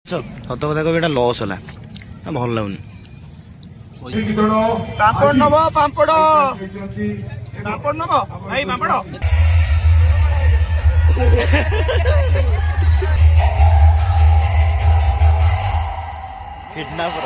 ସତ କଥା କହିବି ଏଇଟା ଲସ୍ ହେଲା, ଭଲ ଲାଗୁନି। ପାମ୍ପଡ଼ ନବ, ପାମ୍ପଡ଼ ନବ ଭାଇ, ପାମ୍ପଡ଼। କିଡନାପର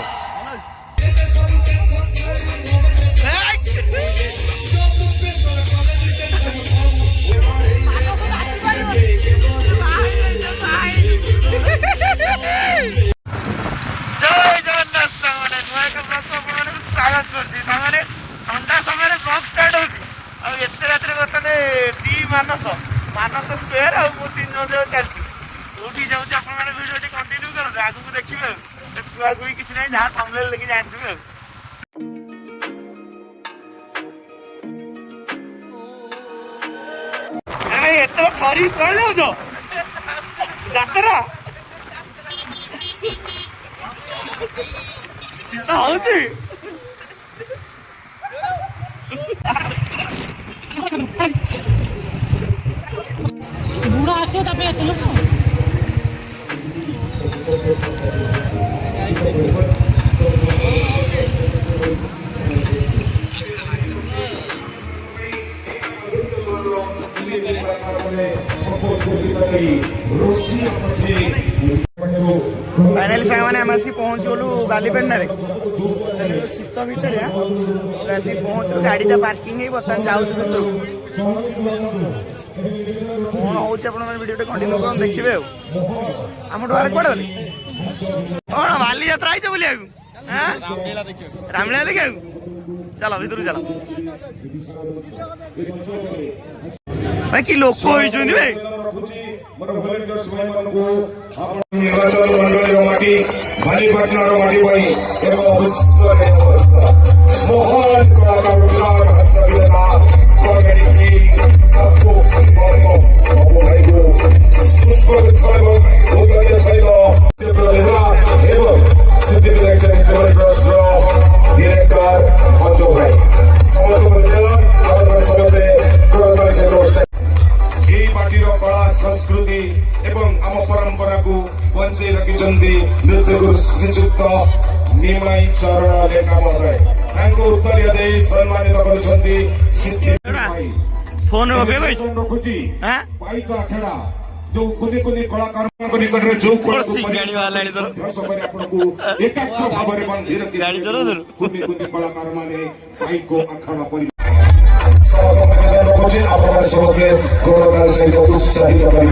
ମାନସ ସ୍କୋୟାର ଆଉ ମୁଁ 3 ଜଣ ଚାଲିଛୁ। କୋଉଠି ଯାଉଛି ଆପଣ ମାନେ ଭିଡ଼ିଓ ଟି କଣ୍ଟିନ୍ୟୁ କରନ୍ତୁ, ଆଗକୁ ଦେଖିବେ ଆଉ। କୁହାକୁହି କିଛି ନାହିଁ, ଯାହା ଥମ୍ବନେଲ ଦେଖି ଜାଣିଥିବେ ଆଉ। ଏତେ ଥରି କୁଆଡେ ଯାଉଛ? ଯାତ୍ରା ଶୀତ ହଉଛି। ବୁଢା ଆସିବ ତାପରେ ଏତେ ଲୋକ। फाइनाली सामने आम आसी पहुँचलु बालीपेड़ारे शीत भितर आसी पहुँचलु। गाड़ीटा पार्किंग बर्तमान जाऊँ कौन हो भिडियो कंटिन्यू कर देखिए। आम डर कौन गली कौन बाली यात्रा आई बुलिया रामलीला देखा चलो भितर चलो भाई कि लोक भाई निर्वाचन मंडल माटी भालीपाटना माटी महान कला संस्कृति एवं आम परंपरा को बंचाई रखिंट नृत्य गुरु श्रीजुक्त निमाई चरण लेखा महोदय उत्तर दे सम्मानित कर जो कुनी कुनी कलाकार निकट में जो भाव बांधि रखी कुनी कुनी कलाकार माने भाई को अखाड़ा पर समस्ते गौरव सहित उत्साहित करने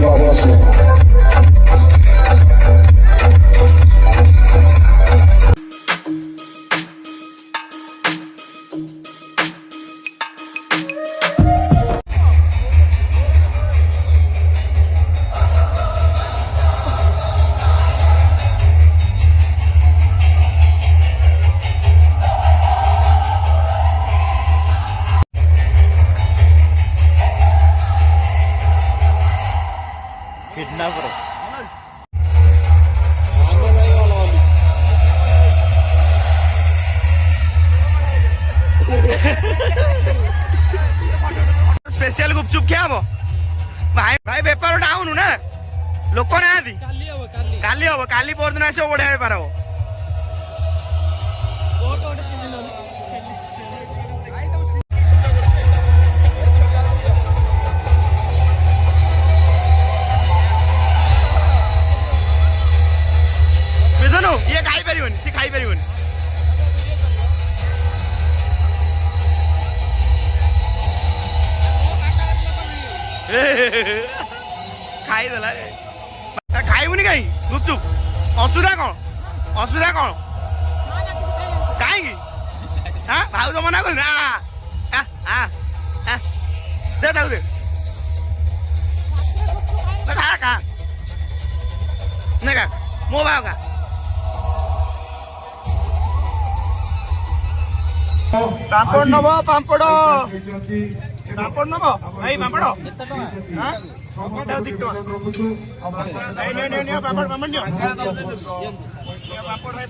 किडनापर स्पेशल गुपचुप क्या हम भाई भाई बेपार डाउन ना लोक ना काली हम काली परदिन आस बढ़िया बेपार हम ये खाई पारिबनी सी खाई पारिबनी खाई देला खाइबुनी कहीं गुपचुप असुविधा कौन कहीं हाँ भाव तो मना कर दे दे खा खा नहीं खा मो भाव का पापड़ नब पापड़ नब भाई पापड़ हाँ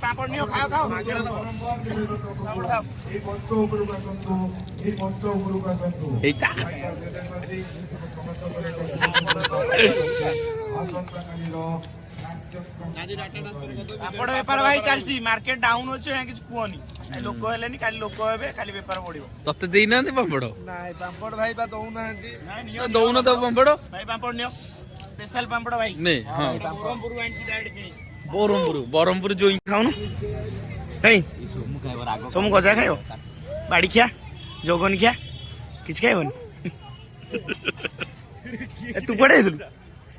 पापड़ नियो खाओ खाओ ପାମ୍ପଡ଼ ବେପାର ଭାଇ ଚାଲିଛି, ମାର୍କେଟ ଡାଉନ ଅଛି, କିଛି କୁହନି। ଲୋକ ହେଲେନି, କାଲି ଲୋକ ହେବେ, କାଲି ବେପାର ବଢିବ। ତତେ ଦେଇନାହାନ୍ତି ପାମ୍ପଡ଼? ନାଇଁ ପାମ୍ପଡ଼ ଭାଇ ବା ଦଉନାହାନ୍ତି। ଦଉନ ତ ପାମ୍ପଡ଼ ଭାଇ, ପାମ୍ପଡ଼ ନିଅ, ସ୍ପେଶାଲ ପାମ୍ପଡ଼ ଭାଇ। ନେ ହଁ, ବ୍ରହ୍ମପୁରରୁ ଆଣିଛି ଡାଇରେକ୍ଟ କିଣି। ବ୍ରହ୍ମପୁର ଜୋଇ ଖାଉନୁ ଭାଇ, ସବୁ ଗଜା ଖାଇବ, ବାଡ଼ି ଖିଆ, ଜଗନ ଖିଆ, କିଛି ଖାଇବନି। ତୁ କୁଆଡେ ଯାଇଥିଲୁ?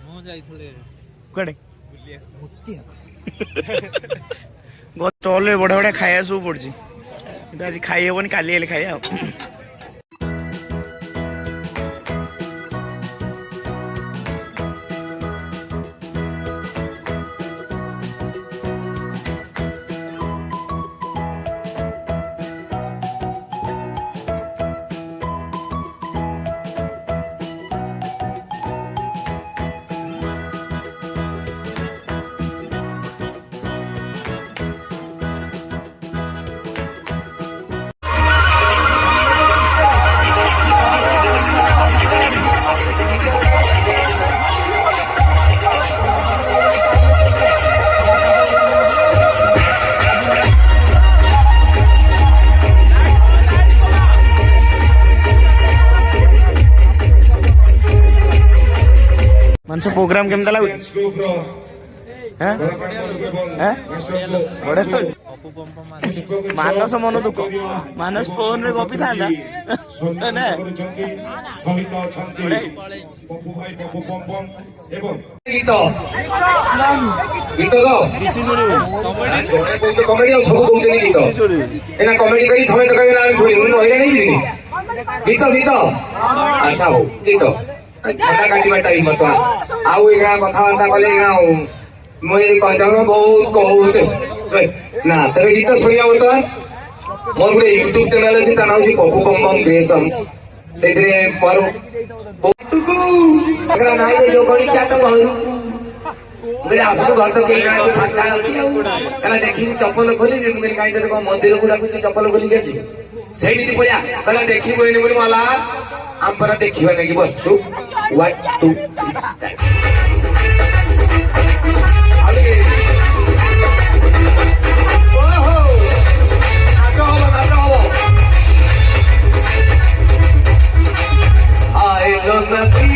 ମୁଁ ଯାଇଥିଲି କୁଆଡେ? ଷ୍ଟଲରେ ବଢିଆ ବଢିଆ ଖାଇବା ସବୁ ପଡୁଛି, କିନ୍ତୁ ଆଜି ଖାଇ ହବନି, କାଲି ହେଲେ ଖାଇବା ଆଉ। ମାନସ ପ୍ରୋଗ୍ରାମ କେମିତି ଲାଗୁଛି? ମାନସ ମନ ଦୁଃଖ, ମାନସ ଫୋନ ରେ ଗପି ଥାନ୍ତା। ଗୀତ ଗୀତ କିଛି ଶୁଣିବୁ, କମେଡି ଆଉ ସବୁ କହୁଛନ୍ତି ଗୀତ। ଏନା କମେଡି କରି ସମେତ କହିବେ ନା ଆମେ ଶୁଣିବୁ, ମୁଁ ହଇରାଣ ହେଇଯିବିନି। ଗୀତ ଗୀତ ଆଚ୍ଛା ହଉ, ଗୀତ ଛଟା କାଟିବା ଟାଇମ୍ ବର୍ତ୍ତମାନ। ଆଉ ଏଇନା କଥାବାର୍ତ୍ତା କଲେ ମୁଁ ଏଇ କଞ୍ଚାମ ବହୁତ କହୁଛେ ନା, ତେବେ ଗୀତ ଶୁଣିବା। ବର୍ତ୍ତମାନ ମୋର ଗୋଟେ ୟୁଟ୍ୟୁବ ଚ୍ୟାନେଲ ଅଛି, ତା ନାଁ ହଉଛି ପପୁ ବମ୍ କ୍ରିଏସନ୍ସ। ସେଇଥିରେ ମୋର ନାଇଁ ଯୋଉ ଗଣିକା ତ ଘରକୁ ଆସନ୍ତୁ, ଘର ତ କେହି ନାହାନ୍ତି, ଫାଙ୍କା ଅଛି ଆଉ। କହିଲା ଦେଖିବି ଚପଲ ଖୋଲିବି, ମୁଁ କହିଲି କାହିଁ ତତେ କଣ ମନ୍ଦିରକୁ ଡାକୁଛି ଚପଲ ଖୋଲିକି ଆସିବି? ସେଇମିତି ପଳା କହିଲା ଦେଖିବୁ ଏଇନି ବୋଲି ମଲା ଆମ ପରା ଦେଖିବା ନେଇକି ବସଛୁ। 1 2 3 ଷ୍ଟାର୍ଟ। ନାଚ ହବ, ନାଚ ହବ। ଆଇଲ ନଦୀ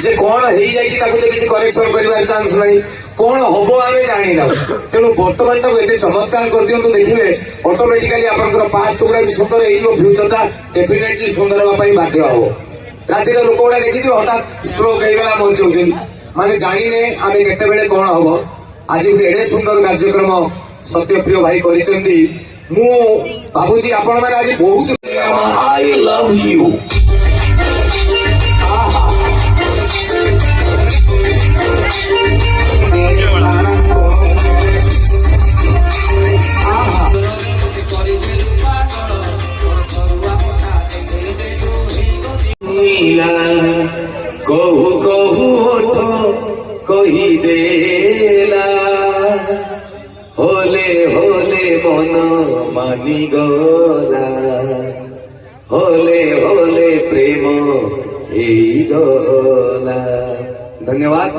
যে କଣ ହେଇଯାଇଛି ତାକୁ ଯେ କିଛି କରେକ୍ସନ କରିବାର ଚାନ୍ସ ନାହିଁ, କଣ ହବ ଆମେ ଜାଣିନାହୁଁ। ତେଣୁ ବର୍ତ୍ତମାନଟାକୁ ଏତେ ଚମତ୍କାର କରିଦିଅନ୍ତୁ, ଦେଖିବେ ଅଟୋମେଟିକାଲି ଆପଣଙ୍କର ପାଷ୍ଟ ଗୁଡା ବି ସୁନ୍ଦର ହେଇଯିବ, ଫ୍ୟୁଚରଟା ଡେଫିନେଟଲି ସୁନ୍ଦର ହେବା ପାଇଁ ବାଧ୍ୟ ହବ। ରାତିରେ ଲୋକ ଗୁଡା ଦେଖିଥିବେ ହଠାତ୍ ଷ୍ଟ୍ରୋକ୍ ହେଇଗଲା, ମରିଯାଉଛନ୍ତି, ମାନେ ଜାଣିନେ ଆମେ କେତେବେଳେ କଣ ହବ। ଆଜି ଗୋଟେ ଏଡେ ସୁନ୍ଦର କାର୍ଯ୍ୟକ୍ରମ ସତ୍ୟପ୍ରିୟ ଭାଇ କରିଛନ୍ତି। ମୁଁ ଭାବୁଛି ଆପଣମାନେ ଆଜି ବହୁତ ଆଇ ଲଭ୍ ୟୁ কহু কহু কহি দেলা হলে হলে মন মানি গলা হলে হলে প্রেম এই গলা। ধন্যবাদ।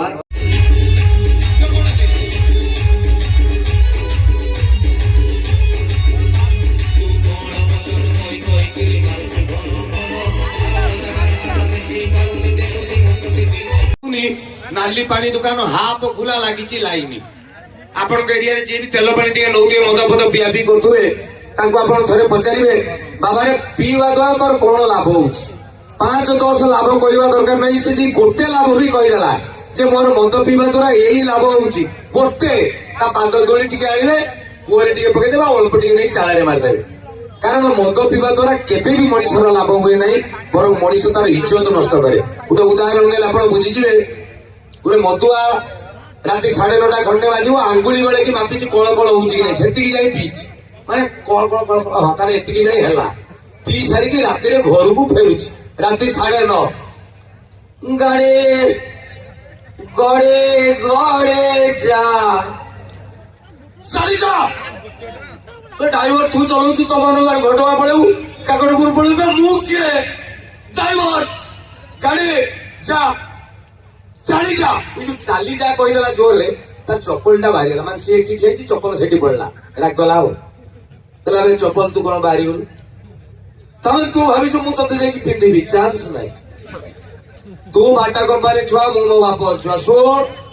नाली पानी दुकान हाफ खुला लगी लाइन आपण एरिया जी भी तेल पानी टे नौ मद फद पिया पी करे थे पचारे बाबा पीवा द्वारा तोर कौन लाभ हो 5-10 लाभ करवा दरकार नहीं, से गोटे लाभ भी कहीदेला जे मोर मद पीवा द्वारा यही लाभ होची गोटे पाद दोली टी आने कुआरे टी पकईदे अल्प टी नहीं चाल मारिदेवे। कारण मद पीवा द्वारा केबे भी मनीषर लाभ हुए ना, बर मनीष तार इज्जत नष्ट करे। गोटे उदाहरण ने आप बुझीजे, गोटे मदुआ राति 9:30 घंटे बाजू आंगुली गले कि मापी कल कल हो जाए पीच माने कल कल कल हाथ एति जाए पी सारिक राति घर को फेरुच राति 9:30 गड़े गड़े गड़े जा सारी जा ड्राइवर तू चलाऊ तुम गाड़ी घटवा पड़े काकड़पुर पड़े मु किए ड्राइवर ଗାଡି ଯା ଚାଲି ଯା ଏ ଯୋଉ ଚାଲି ଯା କହିଦେଲା ଜୋରରେ ତା ଚପଲଟା ବାହାରିଗଲା ମାନେ ସେ ଏଠି ଠିଆ ହେଇଛି ଚପଲ ସେଠି ପଡିଲା ଏଟା ଗଲା ଆଉ ତାହେଲେ ଏବେ ଚପଲ ତୁ କଣ ବାହାରିଗଲୁ ତାହେଲେ ତୁ ଭାବିଛୁ ମୁଁ ତତେ ଯାଇକି ପିନ୍ଧିବି ଚାନ୍ସ ନାହିଁ ତୁ ବାଟା କମ୍ପାନୀ ଛୁଆ ମୁଁ ମୋ ବାପର ଛୁଆ ଶୁଣ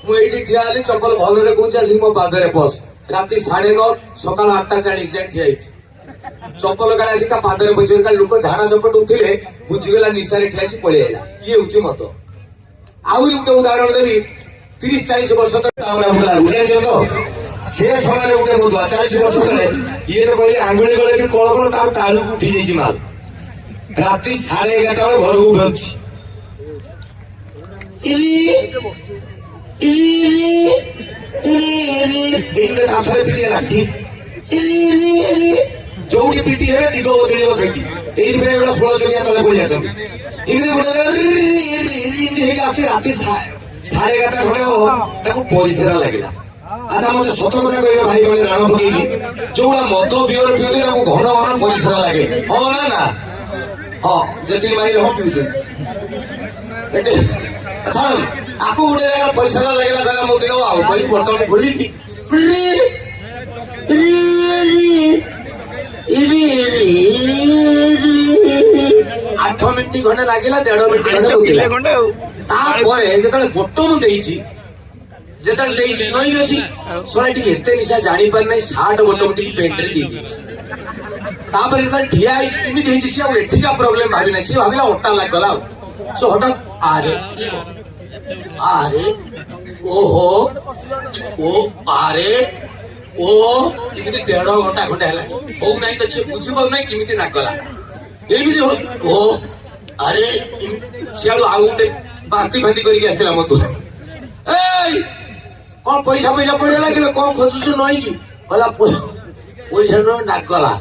ମୁଁ ଏଇଠି ଠିଆ ହେଲି ଚପଲ ଭଲରେ କହୁଛି ଆସିକି ମୋ ପାଦରେ ପଶ ରାତି 9:30 ସକାଳ 8:40 ଯାଏଁ ଠିଆ ହେଇଛି ଚପଲ କାଳେ ଆସି ତା ପାଦରେ ପଚିବ କାଳେ ଲୋକ ଝାଡା ଚପଟ ଉଠିଲେ ବୁଝିଗଲା ନିଶାରେ ଠିଆ ହେଇଛି ପଳେଇ ଆଇଲା ଇଏ ହଉଛି ମତ ଆହୁରି ଗୋଟେ ଉଦାହରଣ ଦେବି 30-40 ବର୍ଷ ତଳେ ସେ ସମୟରେ ଗୋଟେ ମଧୁଆ 40 ବର୍ଷ ତଳେ ଇଏ ତ କହିଲେ ଆଙ୍ଗୁଳି ଗଲେ କି କଳ କଳ ତାର ତାଳୁକୁ ଉଠି ଯାଇଛି ମାଲ ରାତି 11:30 ବେଳେ ଘରକୁ ଫେରୁଛି କାନ୍ଥରେ ପିଟିଆ ଲାଗି ଯୋଉଠି ପିଟି ହେବେ ଦିଗ ବଦଳିବ ସେଇଠି ଏଇଥିପାଇଁ ଗୋଟେ 16 ଚକିଆ ତଳେ ପଡି ଆସନ୍ତି ଏମିତି ଗୋଟେ ହେଇକି ଅଛି ରାତି 11:30 ଖଣ୍ଡେ ତାକୁ ପରିସ୍ରା ଲାଗିଲା ଆଚ୍ଛା ମତେ ସତ କଥା କହିବା ଭାଇ ମାନେ ରାଣ ପକେଇକି ଯୋଉଗୁଡା ମଦ ବିଅର ପିଅନ୍ତି ତାକୁ ଘନ ଘନ ପରିସ୍ରା ଲାଗେ ହବ ନା ହଁ ଯେତିକି ମାଇଲେ ହଁ ପିଉଛନ୍ତି ଆକୁ ଗୋଟେ ଜାଗା ପରିସ୍ରା ଲାଗିଲା କହିଲା ମୋ ଦିନ ଆଉ କହିଲି ବଟନ ଖୋଲିକି 8 ମିନିଟ୍ ଖଣ୍ଡେ ଲାଗିଲା 1.5 ମିନିଟ୍ ଖଣ୍ଡେ ହଉଥିଲା ତାପରେ ଯେତେବେଳେ ବଟନ ଦେଇଛି ନଈ ଅଛି ଶୁଣା ଟିକେ ଏତେ ନିଶା ଜାଣିପାରି ନାହିଁ ସାର୍ଟ ବଟନ ଟିକେ ପ୍ୟାଣ୍ଟରେ ଦେଇଦେଇଛି ତାପରେ ଯେତେବେଳେ ଠିଆ ହେଇଛି ଏମିତି ହେଇଛି ସିଏ ଆଉ ଏଠିକା ପ୍ରୋବ୍ଲେମ ଭାବି ନାହିଁ ସିଏ ଭାବିଲା ଅଟା ଲାଗିଗଲା ଆଉ ସେ ହଠାତ୍ ଆରେ ଓହୋ ଏମିତି 1.5 ଘଣ୍ଟା ଖଣ୍ଡେ ହେଲା ହଉନାହିଁ ତ ସେ ବୁଝିପାରୁନାହିଁ କେମିତି ନାଗଲା ଏମିତି ଓ ଆରେ ସିଆଡୁ ଆଉ ଗୋଟେ ବାନ୍ତି ଫାନ୍ତି କରିକି ଆସିଥିଲା ମତେ ଏଇ କଣ ପଇସା ପଡିଗଲା କି କଣ ଖୋଜୁଛୁ ନଈକି କହିଲା ପଇସା ନ ନାଗଲା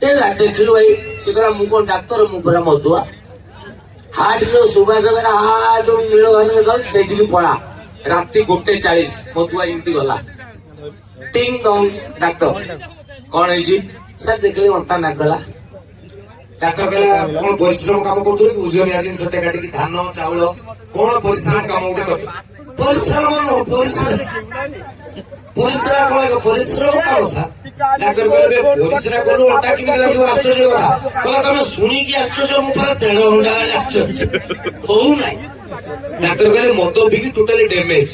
ଏ ଦେଖିଲୁ ଭାଇ ସେ କହିଲା ମୁଁ କଣ ଡାକ୍ତର ମୁଁ ପୁରା ମଧୁଆ ହାଟ ଯୋଉ ସୁବାସ ଯୋଉ ନୀଳ ଦେଖାଉଛି ସେଇଠିକି ପଳା ରାତି 1:40 ମଧୁଆ ଏମିତି ଗଲା ଟିଙ୍ଗ ଡଙ୍ଗ ଡାକ୍ତର କଣ ହେଇଛି ସାର୍ ଦେଖିଲେ ଅଣ୍ଟା ନାଗଲା ଡାକ୍ତର କହିଲା କଣ ପରିଶ୍ରମ କାମ କରୁଥିଲେ କି ଓଜନିଆ ଜିନିଷ କାଟିକି ଧାନ ଚାଉଳ କଣ ପରିଶ୍ରମ କାମ ଗୋଟେ କରୁଛ ପରିଶ୍ରମ ପରିଶ୍ରମ କାମ ସାର୍ ଡାକ୍ତର କହିଲେ ପରିଶ୍ରା କଲୁ ଅଣ୍ଟା କେମିତି ଲାଗିବ ଆଶ୍ଚର୍ଯ୍ୟ କଥା କହିଲା ତମେ ଶୁଣିକି ଆଶ୍ଚର୍ଯ୍ୟ ମୁଁ ପୁରା 1.5 ଘଣ୍ଟା ହେଲାଣି ଆଶ୍ଚର୍ଯ୍ୟ ହଉନାହିଁ ଡାକ୍ତର କହିଲେ ମଦ ପିକି ଟୋଟାଲି ଡ୍ୟାମେଜ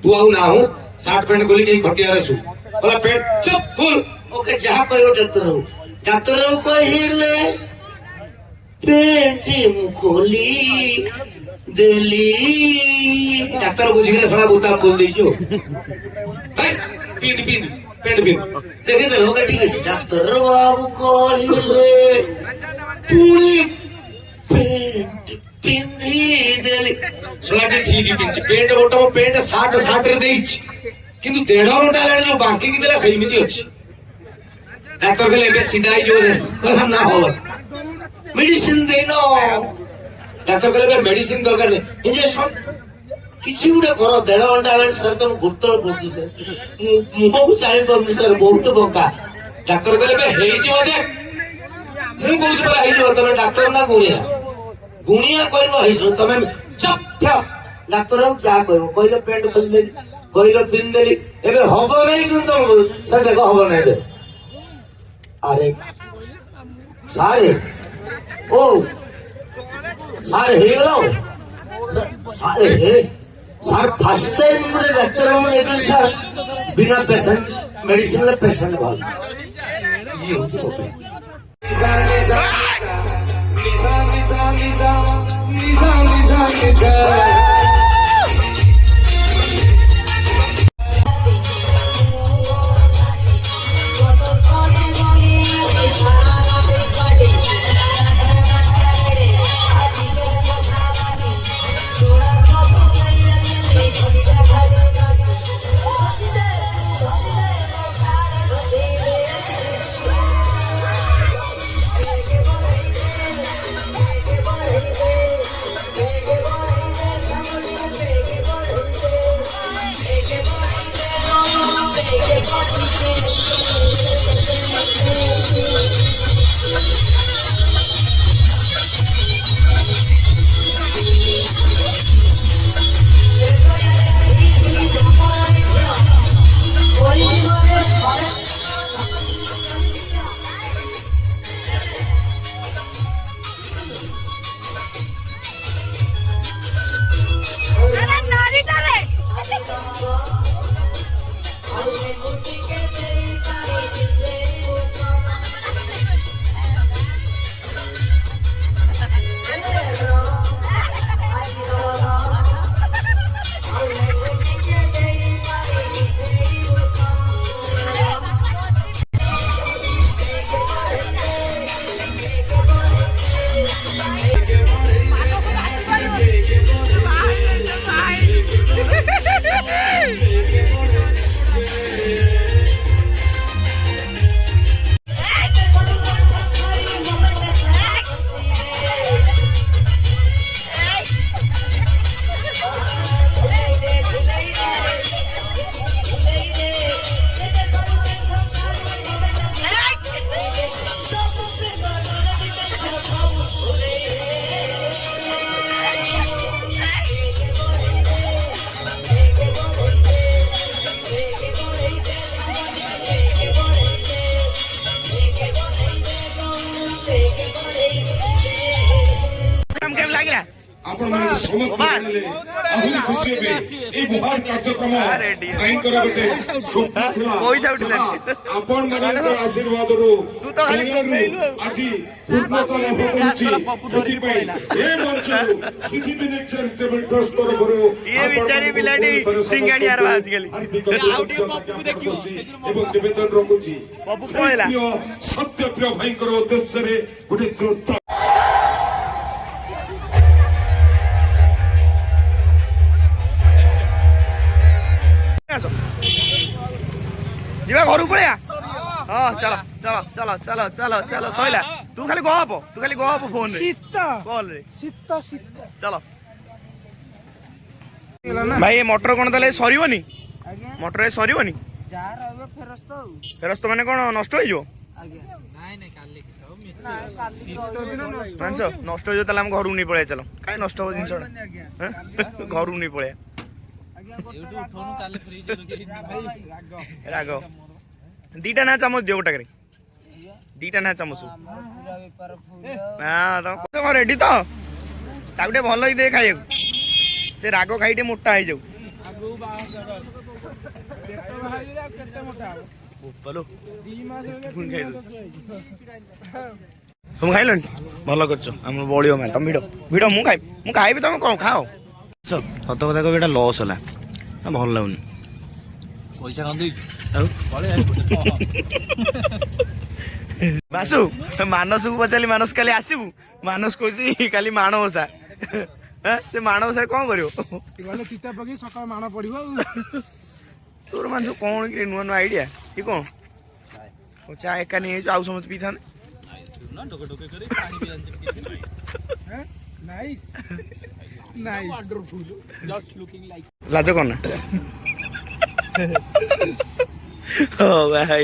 ତୁ ଆଉ ନାହୁଁ ସାର୍ଟ ପ୍ୟାଣ୍ଟ ଖୋଲିକି ଖଟିଆରେ ଶୁ କହିଲା ପେଟ ଚୁପ ଫୁଲ ଓକେ ଯାହା କହିବ ଡାକ୍ତର କହିଲେ ପେଣ୍ଟ ମୁଁ ଖୋଲି ଦେଲି ଡାକ୍ତର ବୁଝିକିନା ସଳା ବୋତାମ ବୋଲ ଦେଇଛୁ ପିନ୍ଧି ପେଣ୍ଟ ପିନ୍ଧ ଦେଖିଦେଲେ ଓକେ ଠିକ ଅଛି ଡାକ୍ତର ବାବୁ କହିଲେ ପୁଣି ପେଣ୍ଟ ପିନ୍ଧି ଦେଲି ସଳାଟି ଠିକ ପିନ୍ଧି ପେଣ୍ଟ ବୋଟମ ପେଣ୍ଟ ସାର୍ଟରେ ଦେଇଛି କିନ୍ତୁ 1.5 ଘଣ୍ଟା ହେଲାଣି ଯୋଉ ବାଙ୍କିକି ଦେଲା ସେମିତି ଅଛି ଡାକ୍ତର କହିଲେ ଏବେ ସିଧା ହେଇଯିବ ନା ହବ ମେଡିସିନ ଦେଇନ ଡାକ୍ତର କହିଲେ ଏବେ ମେଡିସିନ ଦରକାର ନାହିଁ ଇଞ୍ଜେକ୍ସନ କିଛି ଗୋଟେ କର 1.5 ଘଣ୍ଟା ହେଲାଣି ସାର୍ ତମେ ଗୁରୁତର ପଡୁଛି ସାର୍ ମୁହଁକୁ ଚାହିଁପାରୁନି ସାର୍ ବହୁତ ବଙ୍କା ଡାକ୍ତର କହିଲେ ଏବେ ହେଇଯିବ ଦେଖ ମୁଁ କହୁଛି ପରା ହେଇଯିବ ତମେ ଡାକ୍ତର ନା ଗୁଣିଆ କହିବ ହେଇଯିବ ତମେ ଚପ ଡାକ୍ତର ଯାହା କହିବ କହିଲେ ପେଣ୍ଟ ଖୋଲିଦେଲି କହିଲେ ପିନ୍ଧିଦେଲି ଏବେ ହବ ନାହିଁ କିନ୍ତୁ ତମକୁ ସାର୍ ଦେଖ ହବ ନାହିଁ ଦେଖ ଆରେ ସାରେ ଓ ସାର୍ ହେଇଗଲା ସାର୍ ଫାର୍ଷ୍ଟ ଟାଇମ୍ ଗୋଟେ ଡାକ୍ତର ମୁଁ ଦେଖିଲି ସାର୍ ବିନା ପେସେଣ୍ଟ ମେଡିସିନରେ ପେସେଣ୍ଟ ଭଲ ଇଏ ହଉଛି ଆହୁରି ଖୁସି ହେବେ ଏଇ ମହାନ କାର୍ଯ୍ୟକ୍ରମ ଭାଇଙ୍କର ଗୋଟେ ସ୍ୱପ୍ନ ଥିଲା ପଇସା ଉଠିଲାଣି। ଆପଣ ମାନଙ୍କର ଆଶୀର୍ବାଦରୁ ତୁ ତ ଖାଲି କମେଇଲୁ ଆଉ। ଆଜି ପୂର୍ଣ୍ଣତା ଲାଭ କରୁଛି ସେଥିପାଇଁ ଏ ମଞ୍ଚରୁ ସିଦ୍ଧିବିନାୟକ ଚାରିଟେବଲ୍ ଟ୍ରଷ୍ଟ ତରଫରୁ ଇଏ ବିଚାରି ପିଲାଟି ସିଙ୍ଗାଣିଆର ଆଜିକାଲି ଏବଂ ନିବେଦନ ରଖୁଛି ପପୁ ପଳେଇଲା। ସତ୍ୟପ୍ରିୟ ଭାଇଙ୍କର ଉଦ୍ଦେଶ୍ୟରେ ଗୋଟେ ଯୋଦ୍ଧା ଆସ ଯିବା ଘରକୁ ପଳେଇବା। ହଁ ଚାଲ ଚାଲ ଚାଲ ଚାଲ ଚାଲ ଚାଲ ସଇଲା। ତୁ ଖାଲି ଗପ ଫୋନ ରେ କଲ ରେ ଚାଲ। ଭାଇ ଏ ମଟର କଣ ତାହେଲେ ସରିବନି? ମଟର ଏ ସରିବନି? ଫେରସ୍ତ ମାନେ କଣ ନଷ୍ଟ ହେଇଯିବ? ଜାଣିଛ ନଷ୍ଟ ହେଇଯିବ ତାହେଲେ ଆମେ ଘରକୁ ନେଇ ପଳେଇବା। ଚାଲ କାଇଁ ନଷ୍ଟ ହବ ଜିନିଷଟା ଘରକୁ ନେଇ ପଳେଇବା। ରାଗ ଦିଟା ନା ଚାମଚ ଦିଅ ଗୋଟାକରେ ଦିଟା ନା ଚାମଚ ନା ତମ ରେଡି ତ ତାକୁ ଟିକେ ଭଲ ହେଇ ଦେ ଖାଇବାକୁ। ସେ ରାଗ ଖାଇ ଟିକେ ମୋଟା ହେଇଯାଉ। ତମେ ଖାଇଲଣି ଭଲ କରୁଛ ଆମର ବଳିବ ମାନେ ତମେ ଭିଡ ମୁଁ ଖାଇବି ତମେ କଣ ଖାଅ। ସତ କଥା କହିବି ଏଇଟା ଲସ୍ ହେଲା ଭଲ ଲାଗୁନି। ପଇସା କଣ ଦେଇଛୁ? ଆଉ ବାସୁ ମାନସକୁ ପଚାରିଲି ମାନସ କାଲି ଆସିବୁ? ମାନସ କହୁଛି କାଲି ମାଣ ଓଷା। ସେ ମାଣ ଓଷାରେ କଣ କରିବ? ଚିତା ପକେଇ ସକାଳ ମାଣ ପଡିବ ଆଉ। ତୋର ମାନସ କଣ କି ନୂଆ ନୂଆ ଆଇଡିଆ କି କଣ? ଚା ଏକା ନେଇଯାଇଛୁ ଆଉ ସମସ୍ତେ ପିଇଥାନ୍ତେ। ଲାଜ କଣ ନା? ଭାଇ